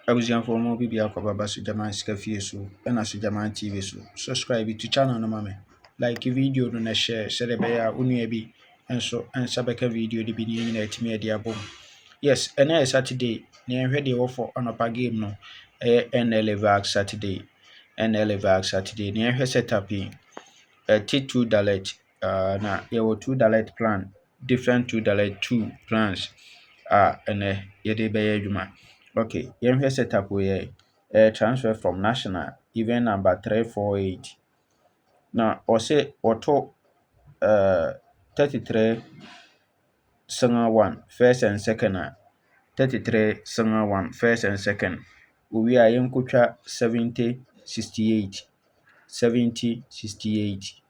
Abusuafoɔ mo bibi akɔbaba Sujaman Sika Fie so ɛna Sujaman TV so. Subscribe to channel no ma me. Like video no na share sɛdeɛ ɛbɛyɛ a wo nua bi nso nsa bɛka video no bi ne yɛn nyinaa atumi adi abom. Yes, ɛnɛ yɛ Saturday na yɛnhwɛ deɛ ɛwɔ for anɔpa game no ɛyɛ NLA Vax Saturday. NLA Vax Saturday na yɛnhwɛ setup yi. T2 Dalet na yɛwɔ 2 Dalet plan, different 2 Dalet 2 plans ɛnɛ yɛde bɛyɛ adwuma. Okay, yɛnhwɛ setup wei transfer from national event number 348. Na ɔsɛ ɔtɔ 33 single 1 first and second 33 single 1 first and second. Owie a yɛnkɔtwa 70-68 70-68.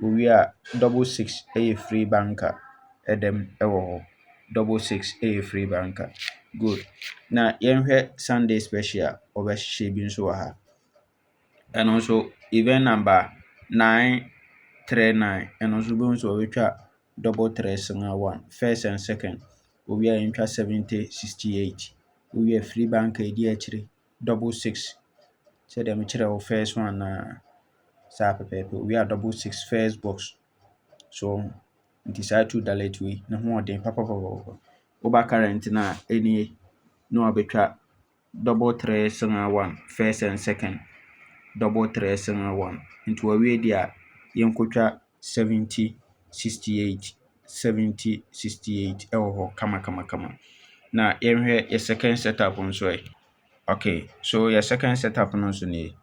Owie a double 6 ɛyɛ free banker ɛdɛm ɛwɔ hɔ. Double 6 ɛyɛ free banker. Good. Na yɛnhwɛ Sunday special ɔbɛhyehyɛ bi nso wɔ ha. Ɛno nso event number 939. Ɛno nso bi nso ɔbɛtwa double 3 single 1 first and second. Owie a yɛntwa 70-68. Owie a free banker ɛdi akyire double 6. Sɛdeɛ mekyerɛ wo first one na saa pɛpɛɛpɛ. Owie a double 6 first box. So nti saa 2 Dalet wei ne ho ɔden papapapapa. Woba current na ɛnie na wabɛtwa double 3 single 1 first and second. Double 3 single 1. Nti wawie di a yɛnkɔtwa 70-68 70-68 ɛwɔ hɔ kama. Na yɛnhwɛ yɛ second setup nso ɛ. Okay, so yɛ second setup no nso nie.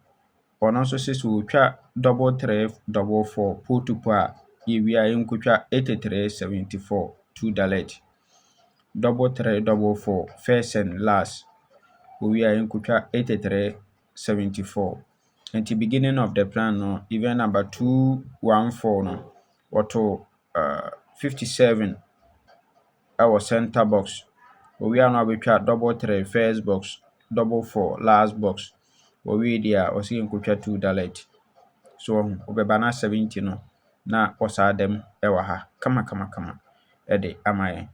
Ɔno nso sɛ wotwa double 3 double 4 pull to pull a yɛwie a yɛnkɔtwa 83-74 2 Dalet. Double 3 double 4 first and last. Owie a yɛnkɔtwa 83-74. Nti beginning of the plan no event number 214 no wɔto 57 ɛwɔ center box. Owie a na wabɛtwa double 3 first box, double 4 last box. Owie di a ɔsɛ yɛnkɔtwa 2 Dalet. So ɔbɛba na 70 no na ɔsaa dɛm ɛwɔ ha kama ɛde ama yɛn.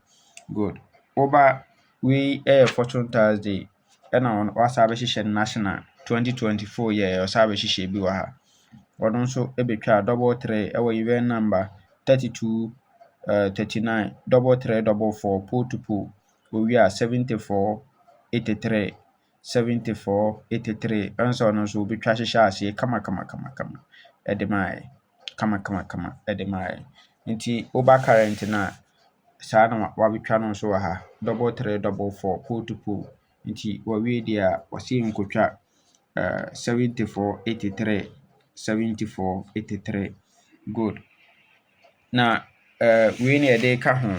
Good. Woba wei ɛyɛ Fortune Thursday ɛna wasa bɛhyehyɛ national 2024 yɛ ɔsaa bɛhyehyɛ bi wɔ ha. Ɔno nso ɛbɛtwa double 3 ɛwɔ event number 32-39 double 3 double 4 pull to pull. Owie a 74-83 74-83. Ɛnso ɔno nso wobɛtwa hyehyɛ aseɛ kama ɛde ma yɛn. Kama ɛde ma yɛn. Nti woba current na saa na wabɛtwa no nso wɔ ha. Double 3 double 4 pull to pull. Nti wawie di a wɔsɛ yɛnkɔtwa 74-83 74-83. Good. Na wei na yɛde ka ho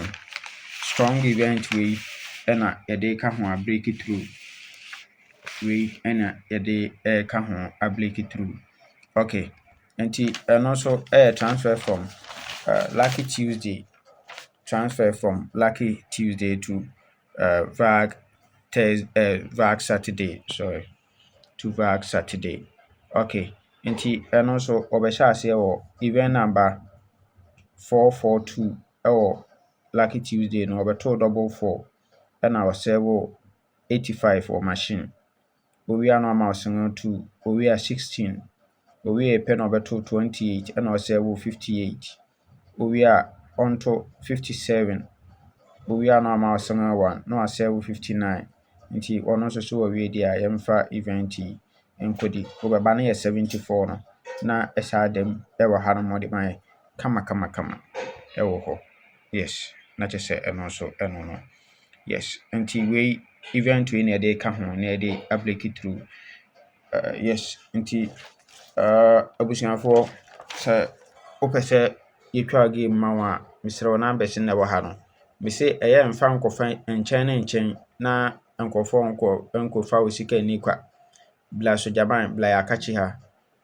strong event wei ɛna yɛde ka ho a break it through. Wei ɛna yɛde ka ho a break it through. Okay. Nti ɛno nso ɛyɛ transfer from Lucky Tuesday. Transfer from Lucky Tuesday to Vax Saturday. Sorry. To Vax Saturday. Okay. Nti ɛno nso ɔbɛhyɛ aseɛ wɔ event number 442 ɛwɔ Lucky Tuesday no ɔbɛtoo double 4 ɛna ɔsɛ wɔ 85 wɔ machine. Owie a na ɔma ɔsɛn 2. Owie a 16. Owie a pɛ na ɔbɛtoo 28 ɛna ɔsɛ wɔ 58. Owie a ɔnto 57. Owie a na ɔma ɔsɛn 1 na ɔsɛ wɔ 59. Nti ɔno nso so wawie di a yɛmfa event yi nkɔdi. Wobɛba no yɛ 74 no na ɛsaa dɛm ɛwɔ ha no mɔde ma yɛ kama ɛwɔ hɔ. Yes, na kyerɛ sɛ ɛno nso ɛno no. Yes, nti wei event wei na yɛde ka ho na yɛde break through. Yes, nti abusuafoɔ sɛ wopɛ sɛ yɛtwa game ma wo a mesrɛ wo numbers na ɛwɔ ha no. Mese ɛyɛ mfa nkɔfa nkyɛn na nkɔfoɔ nkɔfa wo sika ni kwa. Bla Sujaman bla yɛakakye ha.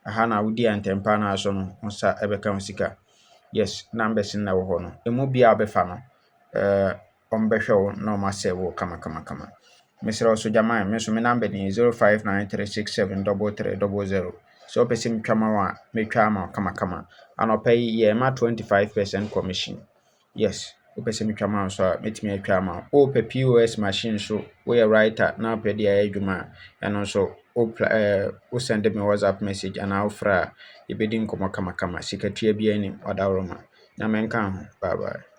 Aha na wodi antɛmpa na aso no wo nsa ɛbɛka wo sika. Yes, numbers na ɛwɔ hɔ no. Emu bia wobɛfa no ɔmbɛhwɛ wo na ɔmasɛ wo kama. Mesrɛ wo Sujaman me nso me number ni 0593673300. So wopɛ sɛ metwa ma wo a metwa ama wo kama. Anɔpa yi yɛma 25% commission. Yes, wopɛ sɛ metwa ma wo nso a mɛtumi atwa ama wo. Wopɛ POS machine so woyɛ writer na wopɛ de ayɛ adwuma a ɛno nso wo send me WhatsApp message anaa wofrɛ a yɛbɛdi nkɔmmɔ kamakama. Sikatua biara nim, ɔda wo roma. Nyame nka ho. Bye bye.